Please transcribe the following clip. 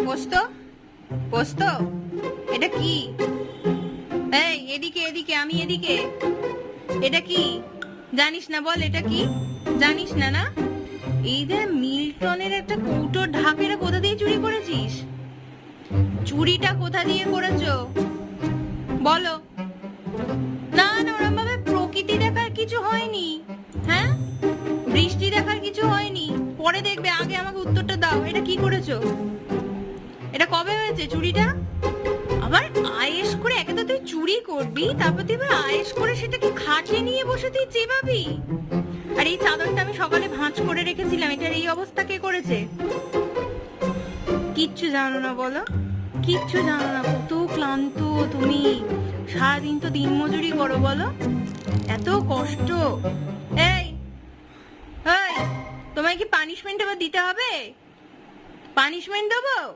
পোস্ত পোস্ত এটা কি? এই এদিকে এদিকে, আমি এদিকে। এটা কি জানিস না? বল এটা কি জানিস না? না, এই যে মিল্টনের একটা কৌটোর ঢাকেরা কোথা দিয়ে চুরি করেছিস? চুরিটা কোথা দিয়ে করেছো বলো। না না, ওরম ভাবে প্রকৃতি দেখার কিছু হয়নি। হ্যাঁ, বৃষ্টি দেখার কিছু হয়নি, পরে দেখবে। আগে আমাকে উত্তরটা দাও, এটা কি করেছো? এটা কবে হয়েছে চুরিটা? আবার আয়েশ করে, একে তো তুই চুরি করবি, তারপর তুই আবার আয়েশ করে সেটাকে খাটে নিয়ে বসে তুই চেবাবি। আর এই চাদরটা আমি সকালে ভাঁজ করে রেখেছিলাম, এটার এই অবস্থা কে করেছে? কিচ্ছু জানো না বলো, কিচ্ছু জানো না। কত ক্লান্ত তুমি, সারাদিন তো দিনমজুরি করো বলো, এত কষ্ট। এই এই, তোমায় কি পানিশমেন্ট আবার দিতে হবে? পানিশমেন্ট দেবো?